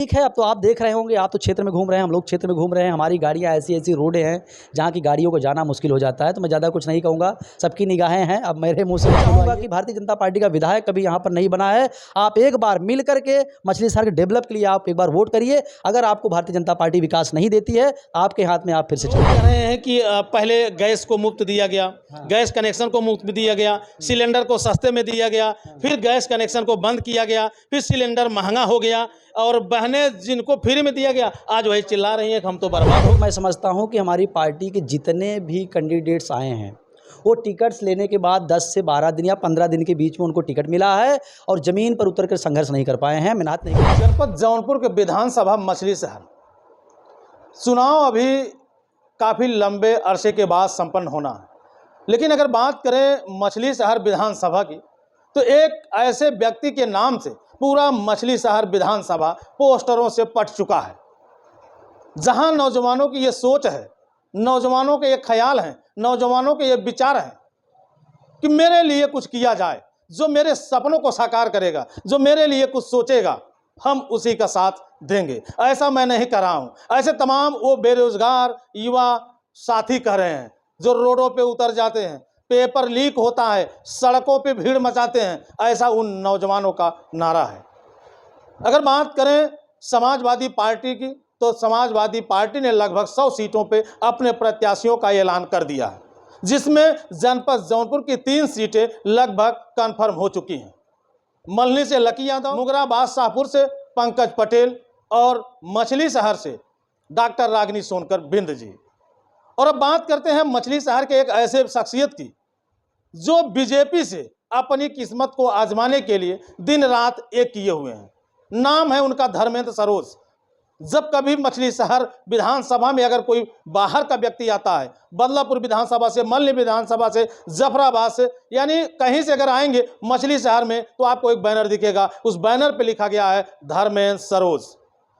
ठीक है, अब तो आप देख रहे होंगे, आप तो क्षेत्र में घूम रहे हैं, हम लोग क्षेत्र में घूम रहे हैं। हमारी गाड़ियाँ ऐसी-ऐसी रोडें हैं जहाँ की गाड़ियों को जाना मुश्किल हो जाता है। तो मैं ज़्यादा कुछ नहीं कहूँगा, सबकी निगाहें हैं। अब मेरे मुँह से कहूँगा कि भारतीय जनता पार्टी का विधायक कभी यहाँ पर नहीं बना है। आप एक बार मिल कर के मछली शहर के डेवलप के लिए आप एक बार वोट करिए। अगर आपको भारतीय जनता पार्टी विकास नहीं देती है, आपके हाथ में आप फिर से लोग कह रहे हैं कि पहले गैस को मुफ्त दिया गया, हाँ। गैस कनेक्शन को मुफ्त दिया गया, सिलेंडर को सस्ते में दिया गया, फिर गैस कनेक्शन को बंद किया गया, फिर सिलेंडर महंगा हो गया और बहनें जिनको फ्री में दिया गया आज वही चिल्ला रही हैं कि हम तो बर्बाद हो। मैं समझता हूँ कि हमारी पार्टी के जितने भी कैंडिडेट्स आए हैं, वो टिकट्स लेने के बाद 10 से 12 दिन या 15 दिन के बीच में उनको टिकट मिला है और ज़मीन पर उतर कर संघर्ष नहीं कर पाए हैं, मेहनत नहीं की। जनपद जौनपुर के विधानसभा मछली शहर चुनाव अभी काफ़ी लंबे अरसे के बाद संपन्न होना है, लेकिन अगर बात करें मछली शहर विधानसभा की तो एक ऐसे व्यक्ति के नाम से पूरा मछली शहर विधानसभा पोस्टरों से पट चुका है। जहां नौजवानों की ये सोच है, नौजवानों के ये ख्याल हैं, नौजवानों के ये विचार हैं कि मेरे लिए कुछ किया जाए, जो मेरे सपनों को साकार करेगा, जो मेरे लिए कुछ सोचेगा, हम उसी का साथ देंगे। ऐसा मैं नहीं कर रहा हूँ, ऐसे तमाम वो बेरोजगार युवा साथी कह रहे हैं जो रोडों पे उतर जाते हैं, पेपर लीक होता है, सड़कों पे भीड़ मचाते हैं, ऐसा उन नौजवानों का नारा है। अगर बात करें समाजवादी पार्टी की तो समाजवादी पार्टी ने लगभग 100 सीटों पे अपने प्रत्याशियों का ऐलान कर दिया है, जिसमें जनपद जौनपुर की 3 सीटें लगभग कन्फर्म हो चुकी हैं। मल्हनी से लकी यादव, मुगराबाद शाहपुर से पंकज पटेल और मछली शहर से डॉक्टर रागिनी सोनकर बिंद जी। और अब बात करते हैं मछली शहर के एक ऐसे शख्सियत की जो बीजेपी से अपनी किस्मत को आजमाने के लिए दिन रात एक किए हुए हैं। नाम है उनका धर्मेंद्र सरोज। जब कभी मछली शहर विधानसभा में अगर कोई बाहर का व्यक्ति आता है, बदलापुर विधानसभा से, मल्हनी विधानसभा से, जफराबाद से, यानी कहीं से अगर आएंगे मछली शहर में तो आपको एक बैनर दिखेगा, उस बैनर पे लिखा गया है धर्मेंद्र सरोज।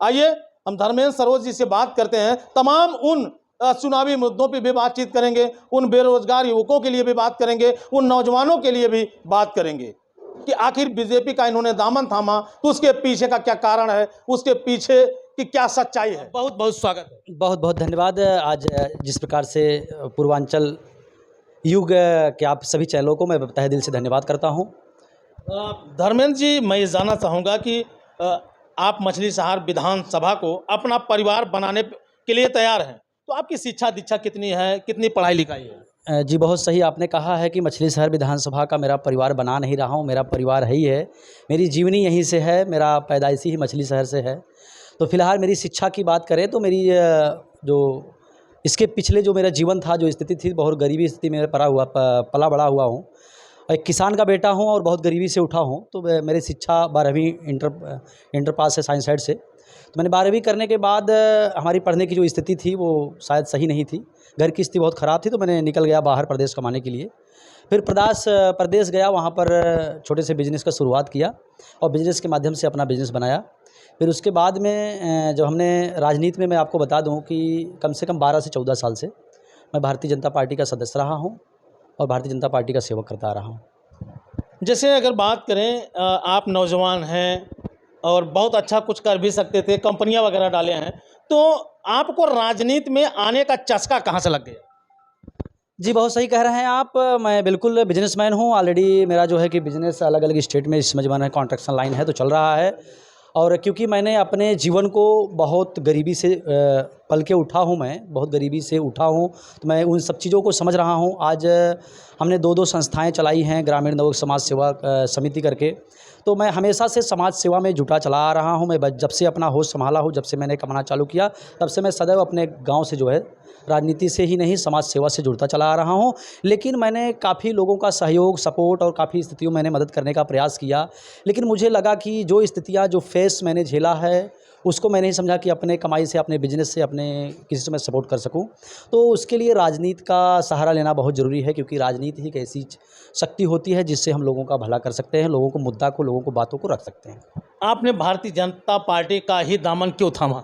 आइए हम धर्मेंद्र सरोज जी से बात करते हैं, तमाम उन चुनावी मुद्दों पे भी बातचीत करेंगे, उन बेरोजगार युवकों के लिए भी बात करेंगे, उन नौजवानों के लिए भी बात करेंगे कि आखिर बीजेपी का इन्होंने दामन थामा तो उसके पीछे का क्या कारण है, उसके पीछे की क्या सच्चाई है। बहुत बहुत स्वागत है। बहुत बहुत धन्यवाद। आज जिस प्रकार से पूर्वांचल युग के आप सभी चैनलों को मैं तहे दिल से धन्यवाद करता हूँ। धर्मेंद्र जी, मैं ये जानना चाहूँगा कि आप मछली शहर विधानसभा को अपना परिवार बनाने के लिए तैयार हैं, तो आपकी शिक्षा दीक्षा कितनी है, कितनी पढ़ाई लिखाई है? जी बहुत सही आपने कहा है कि मछली शहर विधानसभा का मेरा परिवार बना नहीं रहा हूँ, मेरा परिवार है ही है, मेरी जीवनी यहीं से है, मेरा पैदाइशी ही मछली शहर से है। तो फिलहाल मेरी शिक्षा की बात करें तो मेरी जो इसके पिछले जो मेरा जीवन था, जो स्थिति थी, बहुत गरीबी स्थिति में पला बड़ा हुआ हूँ। एक किसान का बेटा हूँ और बहुत गरीबी से उठा हूँ। तो मेरी शिक्षा 12वीं इंटर पास है साइंस साइड से। तो मैंने 12वीं करने के बाद हमारी पढ़ने की जो स्थिति थी वो शायद सही नहीं थी, घर की स्थिति बहुत ख़राब थी, तो मैंने निकल गया बाहर प्रदेश कमाने के लिए। फिर प्रदेश गया, वहाँ पर छोटे से बिज़नेस का शुरुआत किया और बिज़नेस के माध्यम से अपना बिज़नेस बनाया। फिर उसके बाद में जब हमने राजनीति में, मैं आपको बता दूं कि कम से कम 12 से 14 साल से मैं भारतीय जनता पार्टी का सदस्य रहा हूं और भारतीय जनता पार्टी का सेवक करता रहा हूं। जैसे अगर बात करें, आप नौजवान हैं और बहुत अच्छा कुछ कर भी सकते थे, कंपनियां वगैरह डाले हैं, तो आपको राजनीति में आने का चस्का कहाँ से लग गया? जी बहुत सही कह रहे हैं आप। मैं बिल्कुल बिजनेसमैन हूं। ऑलरेडी मेरा जो है कि बिज़नेस अलग अलग स्टेट में इस मजबाना कॉन्ट्रैक्शन लाइन है तो चल रहा है। और क्योंकि मैंने अपने जीवन को बहुत गरीबी से पल के उठा हूँ, मैं बहुत गरीबी से उठा हूँ, तो मैं उन सब चीज़ों को समझ रहा हूँ। आज हमने 2 संस्थाएं चलाई हैं, ग्रामीण नवयुवक समाज सेवा समिति करके। तो मैं हमेशा से समाज सेवा में जुटा चला आ रहा हूँ। मैं जब से अपना होश संभाला हूँ, जब से मैंने कमाना चालू किया, तब से मैं सदैव अपने गाँव से जो है राजनीति से ही नहीं समाज सेवा से जुड़ता चला आ रहा हूँ। लेकिन मैंने काफ़ी लोगों का सहयोग, सपोर्ट और काफ़ी स्थितियों में मैंने मदद करने का प्रयास किया। लेकिन मुझे लगा कि जो स्थितियाँ, जो फेस मैंने झेला है, उसको मैं नहीं समझा कि अपने कमाई से, अपने बिजनेस से, अपने किसी से मैं सपोर्ट कर सकूं। तो उसके लिए राजनीति का सहारा लेना बहुत ज़रूरी है, क्योंकि राजनीति ही एक ऐसी शक्ति होती है जिससे हम लोगों का भला कर सकते हैं, लोगों को मुद्दा को, लोगों को बातों को रख सकते हैं। आपने भारतीय जनता पार्टी का ही दामन क्यों थामा?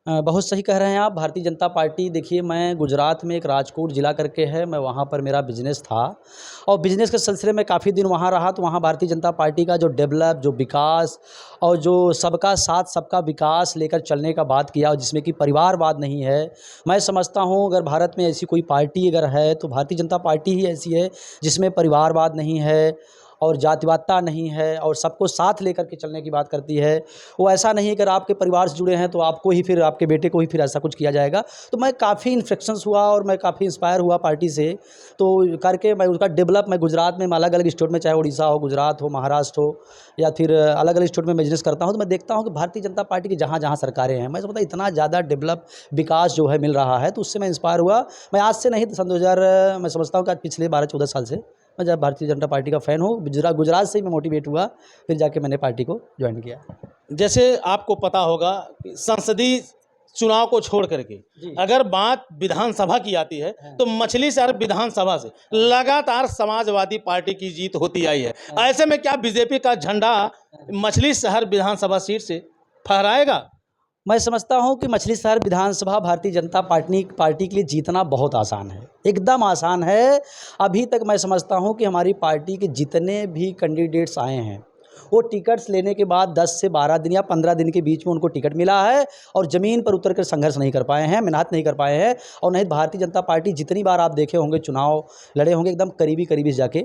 बहुत सही कह रहे हैं आप। भारतीय जनता पार्टी, देखिए मैं गुजरात में एक राजकोट ज़िला करके है, मैं वहाँ पर मेरा बिज़नेस था और बिज़नेस के सिलसिले में काफ़ी दिन वहाँ रहा। तो वहाँ भारतीय जनता पार्टी का जो डेवलप, जो विकास और जो सबका साथ सबका विकास लेकर चलने का बात किया, और जिसमें कि परिवारवाद नहीं है। मैं समझता हूँ अगर भारत में ऐसी कोई पार्टी अगर है तो भारतीय जनता पार्टी ही ऐसी है जिसमें परिवारवाद नहीं है और जातिवादिता नहीं है और सबको साथ लेकर के चलने की बात करती है। वो ऐसा नहीं है कि अगर आपके परिवार से जुड़े हैं तो आपको ही फिर आपके बेटे को ही फिर ऐसा कुछ किया जाएगा। तो मैं काफ़ी इन्फेक्शंस हुआ और मैं काफ़ी इंस्पायर हुआ पार्टी से, तो करके मैं उसका डेवलप, मैं गुजरात में अलग अलग स्टेट में, चाहे उड़ीसा हो, गुजरात हो, महाराष्ट्र हो या फिर अलग अलग स्टेट में बिजनेस करता हूँ, तो मैं देखता हूँ कि भारतीय जनता पार्टी की जहाँ जहाँ सरकारें हैं, मैं समझता इतना ज़्यादा डेवलप विकास जो है मिल रहा है, तो उससे मैं इंस्पायर हुआ। मैं आज से नहीं, सन 2000 मैं समझता हूँ कि आज पिछले 12-14 साल से मैं जब भारतीय जनता पार्टी का फ़ैन हूँ। गुजरात से ही मैं मोटिवेट हुआ, फिर जाके मैंने पार्टी को ज्वाइन किया। जैसे आपको पता होगा कि संसदीय चुनाव को छोड़ करके जी। अगर बात विधानसभा की आती है तो मछली शहर विधानसभा से लगातार समाजवादी पार्टी की जीत होती आई है। ऐसे में क्या बीजेपी का झंडा मछली शहर विधानसभा सीट से फहराएगा? मैं समझता हूँ कि मछली शहर विधानसभा भारतीय जनता पार्टी के लिए जीतना बहुत आसान है, एकदम आसान है। अभी तक मैं समझता हूँ कि हमारी पार्टी के जितने भी कैंडिडेट्स आए हैं वो टिकट्स लेने के बाद 10 से 12 दिन या 15 दिन के बीच में उनको टिकट मिला है और ज़मीन पर उतर कर संघर्ष नहीं कर पाए हैं, मेहनत नहीं कर पाए हैं। और नहीं, भारतीय जनता पार्टी जितनी बार आप देखे होंगे चुनाव लड़े होंगे, एकदम करीबी से जाके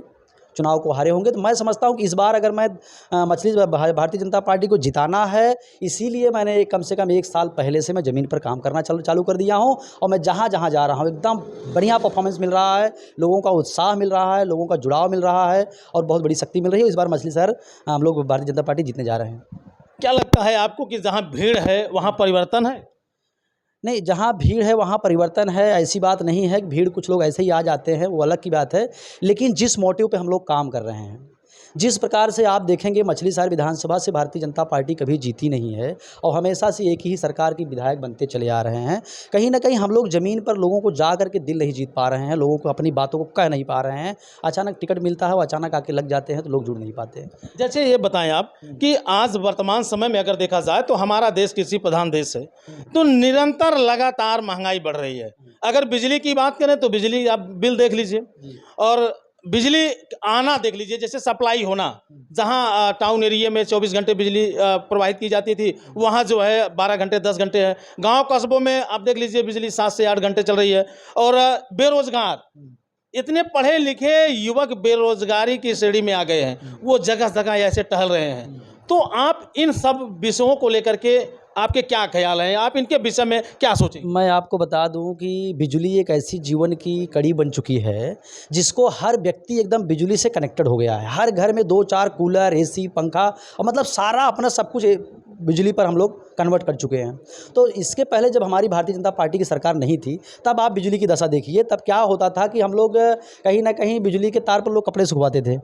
चुनाव को हारे होंगे। तो मैं समझता हूँ कि इस बार अगर मैं भारतीय जनता पार्टी को जिताना है, इसीलिए मैंने कम से कम 1 साल पहले से मैं ज़मीन पर काम करना चालू कर दिया हूँ और मैं जहाँ जा रहा हूँ एकदम बढ़िया परफॉर्मेंस मिल रहा है, लोगों का उत्साह मिल रहा है, लोगों का जुड़ाव मिल रहा है और बहुत बड़ी शक्ति मिल रही है। इस बार मछली शहर हम लोग भारतीय जनता पार्टी जीतने जा रहे हैं। क्या लगता है आपको कि जहां भीड़ है वहां परिवर्तन है? नहीं, जहाँ भीड़ है वहाँ परिवर्तन है, ऐसी बात नहीं है कि भीड़, कुछ लोग ऐसे ही आ जाते हैं, वो अलग की बात है। लेकिन जिस मोटिव पे हम लोग काम कर रहे हैं, जिस प्रकार से आप देखेंगे मछली शहर विधानसभा से भारतीय जनता पार्टी कभी जीती नहीं है और हमेशा से एक ही सरकार की विधायक बनते चले आ रहे हैं। कहीं ना कहीं हम लोग ज़मीन पर लोगों को जा करके दिल नहीं जीत पा रहे हैं, लोगों को अपनी बातों को कह नहीं पा रहे हैं। अचानक टिकट मिलता है, वो अचानक आके लग जाते हैं तो लोग जुड़ नहीं पाते हैं। जैसे ये बताएं आप कि आज वर्तमान समय में अगर देखा जाए तो हमारा देश कृषि प्रधान देश है, तो निरंतर लगातार महंगाई बढ़ रही है। अगर बिजली की बात करें तो बिजली आप बिल देख लीजिए और बिजली आना देख लीजिए, जैसे सप्लाई होना, जहां टाउन एरिया में 24 घंटे बिजली प्रोवाइड की जाती थी, वहां जो है 12 घंटे 10 घंटे है। गांव कस्बों में आप देख लीजिए बिजली 7 से 8 घंटे चल रही है। और बेरोजगार, इतने पढ़े लिखे युवक बेरोजगारी की श्रेणी में आ गए हैं, वो जगह जगह ऐसे टहल रहे हैं। तो आप इन सब विषयों को लेकर के आपके क्या ख्याल हैं? आप इनके विषय में क्या सोचें? मैं आपको बता दूं कि बिजली एक ऐसी जीवन की कड़ी बन चुकी है जिसको हर व्यक्ति एकदम बिजली से कनेक्टेड हो गया है। हर घर में 2-4 कूलर, एसी, पंखा और मतलब सारा अपना सब कुछ बिजली पर हम लोग कन्वर्ट कर चुके हैं। तो इसके पहले जब हमारी भारतीय जनता पार्टी की सरकार नहीं थी, तब आप बिजली की दशा देखिए। तब क्या होता था कि हम लोग कहीं ना कहीं बिजली के तार पर लोग कपड़े सुखवाते थे।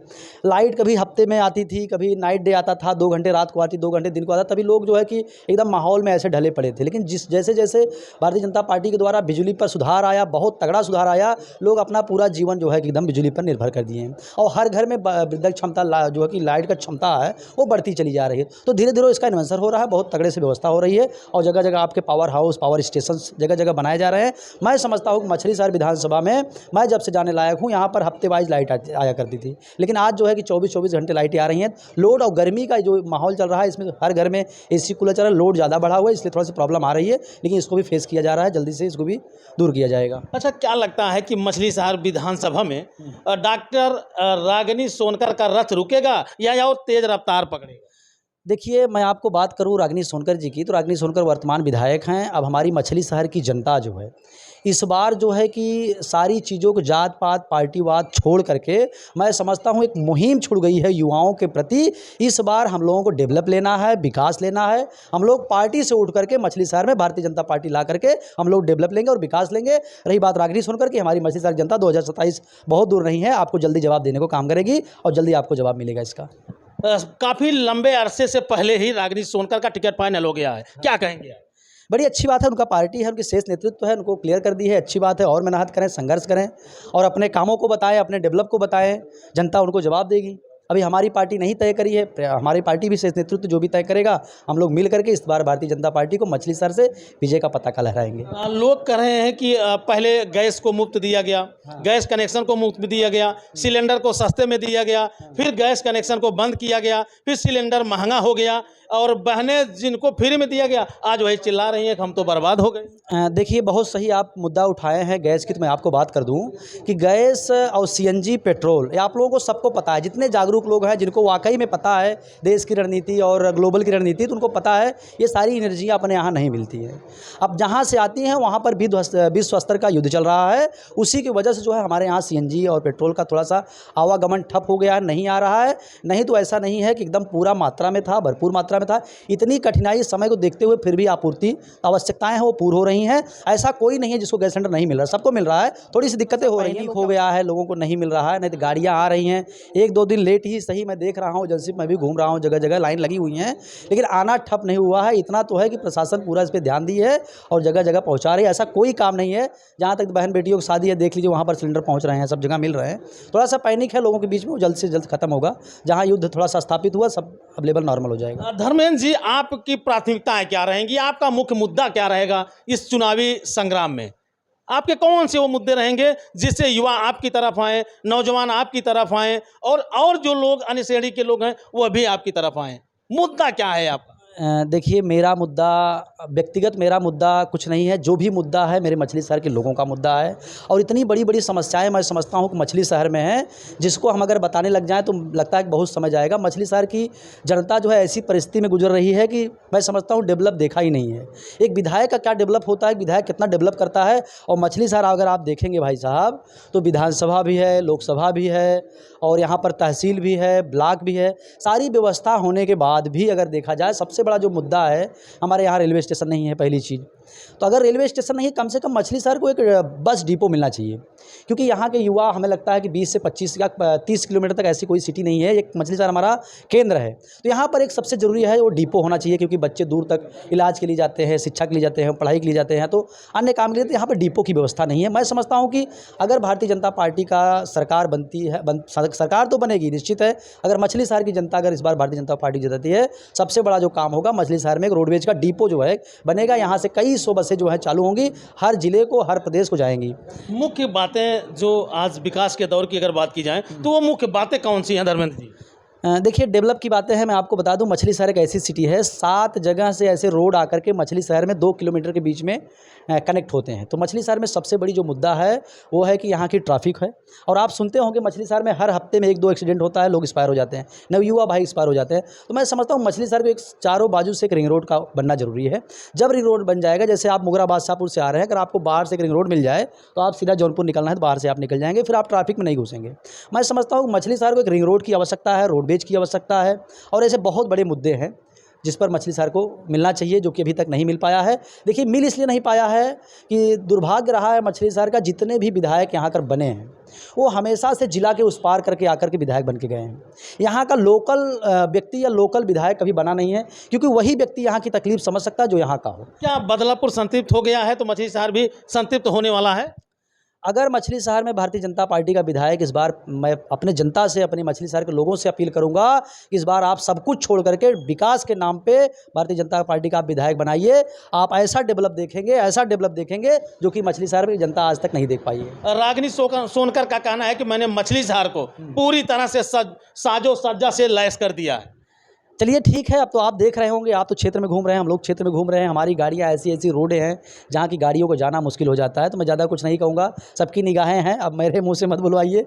लाइट कभी हफ्ते में आती थी, कभी नाइट डे आता था, 2 घंटे रात को आती, 2 घंटे दिन को आता, तभी लोग जो है कि एकदम माहौल में ऐसे ढले पड़े थे। लेकिन जैसे जैसे भारतीय जनता पार्टी के द्वारा बिजली पर सुधार आया, बहुत तगड़ा सुधार आया, लोग अपना पूरा जीवन जो है कि एकदम बिजली पर निर्भर कर दिए हैं और हर घर में विद्युत क्षमता जो है कि लाइट का क्षमता है वो बढ़ती चली जा रही है। तो धीरे धीरे इसका इन्वेंशन हो रहा है, बहुत तगड़े से व्यवस्था हो रही है और जगह जगह आपके पावर हाउस, पावर स्टेशन जगह जगह बनाए जा रहे हैं। मैं समझता हूँ कि मछली शहर विधानसभा में मैं जब से जाने लायक हूँ, यहाँ पर हफ्ते वाइज लाइट आया करती थी, लेकिन आज जो है कि 24-24 घंटे लाइटें आ रही हैं। लोड और गर्मी का जो माहौल चल रहा है, इसमें हर घर में एसी कूलर चल रहा है, लोड ज़्यादा बढ़ा हुआ है, इसलिए थोड़ा सी प्रॉब्लम आ रही है, लेकिन इसको भी फेस किया जा रहा है, जल्दी से इसको भी दूर किया जाएगा। अच्छा, क्या लगता है कि मछली शहर विधानसभा में डॉक्टर रागिनी सोनकर का रथ रुकेगा या और तेज रफ्तार पकड़ेगा? देखिए, मैं आपको बात करूँ रागिनी सोनकर जी की, तो रागिनी सोनकर वर्तमान विधायक हैं। अब हमारी मछली शहर की जनता जो है इस बार जो है कि सारी चीज़ों को, जात पात पार्टीवाद छोड़ करके मैं समझता हूँ एक मुहिम छुड़ गई है युवाओं के प्रति। इस बार हम लोगों को डेवलप लेना है, विकास लेना है। हम लोग पार्टी से उठ करके मछली शहर में भारतीय जनता पार्टी ला करके हम लोग डेवलप लेंगे और विकास लेंगे। रही बात रागिनी सोनकर की, हमारी मछली शहर जनता 2027 बहुत दूर नहीं है, आपको जल्दी जवाब देने को काम करेगी और जल्दी आपको जवाब मिलेगा इसका। काफ़ी लंबे अरसे से पहले ही रागिनी सोनकर का टिकट फाइनल हो गया है, क्या कहेंगे आप? बड़ी अच्छी बात है, उनका पार्टी है, उनकी शेष नेतृत्व है, उनको क्लियर कर दी है, अच्छी बात है। और मेहनत करें, संघर्ष करें और अपने कामों को बताएं, अपने डेवलप को बताएं, जनता उनको जवाब देगी। अभी हमारी पार्टी नहीं तय करी है, हमारी पार्टी विशेष नेतृत्व जो भी तय करेगा, हम लोग मिल करके इस बार भारतीय जनता पार्टी को मछली शहर से विजय का पताका लहराएंगे। लोग कह रहे हैं कि पहले गैस को मुफ्त दिया गया, गैस कनेक्शन को मुफ्त दिया गया, सिलेंडर को सस्ते में दिया गया, फिर गैस कनेक्शन को बंद किया गया, फिर सिलेंडर महंगा हो गया और बहनें जिनको फ्री में दिया गया आज वही चिल्ला रही हैं कि हम तो बर्बाद हो गए। देखिए, बहुत सही आप मुद्दा उठाए हैं गैस की। तो मैं आपको बात कर दूं कि गैस और सीएनजी पेट्रोल, ये आप लोगों को सबको पता है, जितने जागरूक लोग हैं जिनको वाकई में पता है देश की रणनीति और ग्लोबल की रणनीति, तो उनको पता है ये सारी एनर्जी अपने यहाँ नहीं मिलती है। अब जहाँ से आती हैं वहाँ पर भी विश्व स्तर का युद्ध चल रहा है। उसी की वजह से जो है हमारे यहाँ सीएनजी और पेट्रोल का थोड़ा सा आवागमन ठप हो गया है, नहीं आ रहा है। नहीं तो ऐसा नहीं है कि एकदम पूरा मात्रा में था, भरपूर मात्रा में था। इतनी कठिनाई समय को देखते हुए फिर भी आपूर्ति आवश्यकताएं हैं वो पूरी हो रही हैं। ऐसा कोई नहीं है जिसको गैस सिलेंडर नहीं मिल रहा, सबको मिल रहा है। थोड़ी सी दिक्कतें हो रही हैं, हो गया है, लोगों को नहीं मिल रहा है, नहीं तो गाड़ियाँ आ रही हैं 1-2 दिन लेट ही सही। मैं देख रहा हूँ एजेंसी में भी घूम रहा हूँ, जगह जगह लाइन लगी हुई है, लेकिन आना ठप नहीं हुआ है। इतना तो है कि प्रशासन पूरा इस पर ध्यान दी है और जगह जगह पहुँचा रही है। ऐसा कोई काम नहीं है। जहाँ तक बहन बेटियों की शादी है देख लीजिए, वहाँ पर सिलेंडर पहुँच रहे हैं, सब जगह मिल रहे हैं। थोड़ा सा पैनिक है लोगों के बीच में, वो जल्द से जल्द खत्म होगा। जहाँ युद्ध थोड़ा सा स्थापित हुआ, सब अवेलेबल नॉर्मल हो जाएगा। धर्मेंद्र जी, आपकी प्राथमिकताएं क्या रहेंगी, आपका मुख्य मुद्दा क्या रहेगा इस चुनावी संग्राम में? आपके कौन से वो मुद्दे रहेंगे जिससे युवा आपकी तरफ आए, नौजवान आपकी तरफ आए और जो लोग अन्य श्रेणी के लोग हैं वो भी आपकी तरफ आए? मुद्दा क्या है आपका? देखिए, मेरा मुद्दा व्यक्तिगत मेरा मुद्दा कुछ नहीं है। जो भी मुद्दा है मेरे मछली शहर के लोगों का मुद्दा है। और इतनी बड़ी बड़ी समस्याएं मैं समझता हूं कि मछली शहर में है, जिसको हम अगर बताने लग जाएं तो लगता है कि बहुत समय जाएगा। मछली शहर की जनता जो है ऐसी परिस्थिति में गुजर रही है कि मैं समझता हूँ डेवलप देखा ही नहीं है। एक विधायक का क्या डेवलप होता है, विधायक कितना डेवलप करता है। और मछली शहर अगर आप देखेंगे भाई साहब, तो विधानसभा भी है, लोकसभा भी है और यहाँ पर तहसील भी है, ब्लॉक भी है। सारी व्यवस्था होने के बाद भी अगर देखा जाए, सबसे बड़ा जो मुद्दा है, हमारे यहाँ रेलवे स्टेशन नहीं है पहली चीज़। तो अगर रेलवे स्टेशन नहीं, कम से कम मछली शहर को एक बस डिपो मिलना चाहिए। क्योंकि यहाँ के युवा, हमें लगता है कि 20 से 25 या 30 किलोमीटर तक ऐसी कोई सिटी नहीं है। एक मछली शहर हमारा केंद्र है, तो यहाँ पर एक सबसे ज़रूरी है वो डिपो होना चाहिए। क्योंकि बच्चे दूर तक इलाज के लिए जाते हैं, शिक्षा के लिए जाते हैं, पढ़ाई के लिए जाते हैं, तो अन्य काम के लिए, तो यहाँ पर डिपो की व्यवस्था नहीं है। मैं समझता हूँ कि अगर भारतीय जनता पार्टी का सरकार बनती है, सरकार तो बनेगी निश्चित है। अगर मछली शहर की जनता अगर इस बार भारतीय जनता पार्टी जिताती है, सबसे बड़ा जो काम होगा, मछली शहर में एक रोडवेज का डिपो जो है बनेगा। यहाँ से कई 100 बसें जो है चालू होंगी, हर जिले को, हर प्रदेश को जाएंगी। मुख्य बातें जो आज विकास के दौर की अगर बात की जाए तो वो मुख्य बातें कौन सी हैं धर्मेंद्र जी? देखिए, डेवलप की बातें हैं। मैं आपको बता दूं, मछली शहर एक ऐसी सिटी है, 7 जगह से ऐसे रोड आकर के मछली शहर में 2 किलोमीटर के बीच में कनेक्ट होते हैं। तो मछली शहर में सबसे बड़ी जो मुद्दा है वो है कि यहाँ की ट्रैफिक है। और आप सुनते होंगे मछली शहर में हर हफ्ते में 1-2 एक्सीडेंट होता है, लोग एक्सपायर हो जाते हैं, नवयुवा भाई एक्सपायर हो जाते हैं। तो मैं समझता हूँ मछली शहर को एक चारों बाजू से एक रिंग रोड का बनना जरूरी है। जब रिंग रोड बन जाएगा, जैसे आप मुगरा बादशाहपुर से आ रहे हैं, अगर आपको बाहर से एक रिंग रोड मिल जाए तो आप सीधा जौनपुर निकलना है तो बाहर से आप निकल जाएंगे, फिर आप ट्रैफिक में नहीं घुसेंगे। मैं समझता हूँ मछली शहर को एक रिंग रोड की आवश्यकता है, रोडवेज की आवश्यकता है। और ऐसे बहुत बड़े मुद्दे हैं जिस पर मछली शहर को मिलना चाहिए, जो कि अभी तक नहीं मिल पाया है। देखिए, मिल इसलिए नहीं पाया है कि दुर्भाग्य रहा है मछली शहर का, जितने भी विधायक यहाँ कर बने हैं वो हमेशा से जिला के उस पार करके आकर के विधायक बन के गए हैं। यहाँ का लोकल व्यक्ति या लोकल विधायक कभी बना नहीं है, क्योंकि वही व्यक्ति यहाँ की तकलीफ समझ सकता है जो यहाँ का हो। क्या बदलापुर संतृप्त हो गया है तो मछली शहर भी संतृप्त होने वाला है? अगर मछली शहर में भारतीय जनता पार्टी का विधायक इस बार, मैं अपने जनता से, अपनी मछली शहर के लोगों से अपील करूंगा कि इस बार आप सब कुछ छोड़ करके विकास के नाम पे भारतीय जनता पार्टी का विधायक बनाइए। आप ऐसा डेवलप देखेंगे, ऐसा डेवलप देखेंगे जो कि मछली शहर में जनता आज तक नहीं देख पाई है। रागिनी सोनकर का कहना है कि मैंने मछली शहर को पूरी तरह से साजो सज्जा से लैस कर दिया है। चलिए ठीक है, अब तो आप देख रहे होंगे, आप तो क्षेत्र में घूम रहे हैं, हम लोग क्षेत्र में घूम रहे हैं। हमारी गाड़ियाँ ऐसी ऐसी रोडें हैं जहाँ की गाड़ियों को जाना मुश्किल हो जाता है। तो मैं ज़्यादा कुछ नहीं कहूँगा, सबकी निगाहें हैं, अब मेरे मुंह से मत बुलवाइए।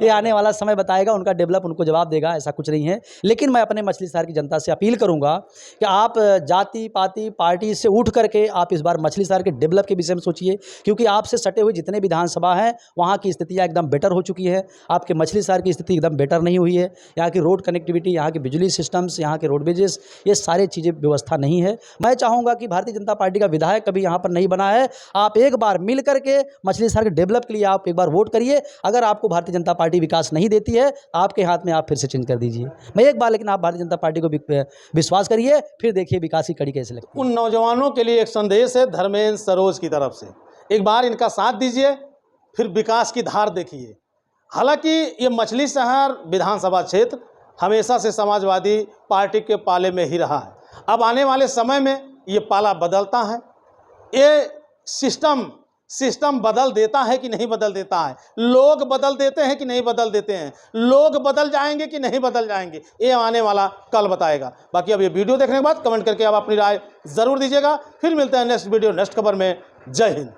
ये आने वाला समय बताएगा, उनका डेवलप उनको जवाब देगा, ऐसा कुछ नहीं है। लेकिन मैं अपने मछली शहर की जनता से अपील करूँगा कि आप जाति पाति पार्टी से उठ करके आप इस बार मछली शहर के डेवलप के विषय में सोचिए। क्योंकि आपसे सटे हुए जितने विधानसभा हैं वहाँ की स्थितियाँ एकदम बेटर हो चुकी है, आपके मछली शहर की स्थिति एकदम बेटर नहीं हुई है। यहाँ की रोड कनेक्टिविटी, यहाँ की बिजली सिस्टम्स, यहाँ के रोडवेजेस, ये सारी चीज़ें व्यवस्था नहीं है। मैं चाहूँगा कि भारतीय जनता पार्टी का विधायक कभी यहाँ पर नहीं बना है, आप एक बार मिल करके मछली शहर के डेवलप के लिए आप एक बार वोट करिए। अगर आपको भारतीय जनता पार्टी विकास नहीं देती है, आपके हाथ में आप फिर से चेंज कर दीजिए। मैं एक बार, लेकिन आप भारतीय जनता पार्टी को विश्वास करिए, फिर देखिए विकास की कड़ी कैसे लगती है। उन नौजवानों के लिए एक संदेश है धर्मेंद्र सरोज की तरफ से, एक बार इनका साथ दीजिए, फिर विकास की धार देखिए। हालांकि ये मछली शहर विधानसभा क्षेत्र हमेशा से समाजवादी पार्टी के पाले में ही रहा है। अब आने वाले समय में ये पाला बदलता है, ये सिस्टम बदल देता है कि नहीं बदल देता है, लोग बदल देते हैं कि नहीं बदल देते हैं, लोग बदल जाएंगे कि नहीं बदल जाएंगे, ये आने वाला कल बताएगा। बाकी अब ये वीडियो देखने के बाद कमेंट करके आप अपनी राय ज़रूर दीजिएगा। फिर मिलते हैं नेक्स्ट वीडियो नेक्स्ट खबर में। जय हिंद।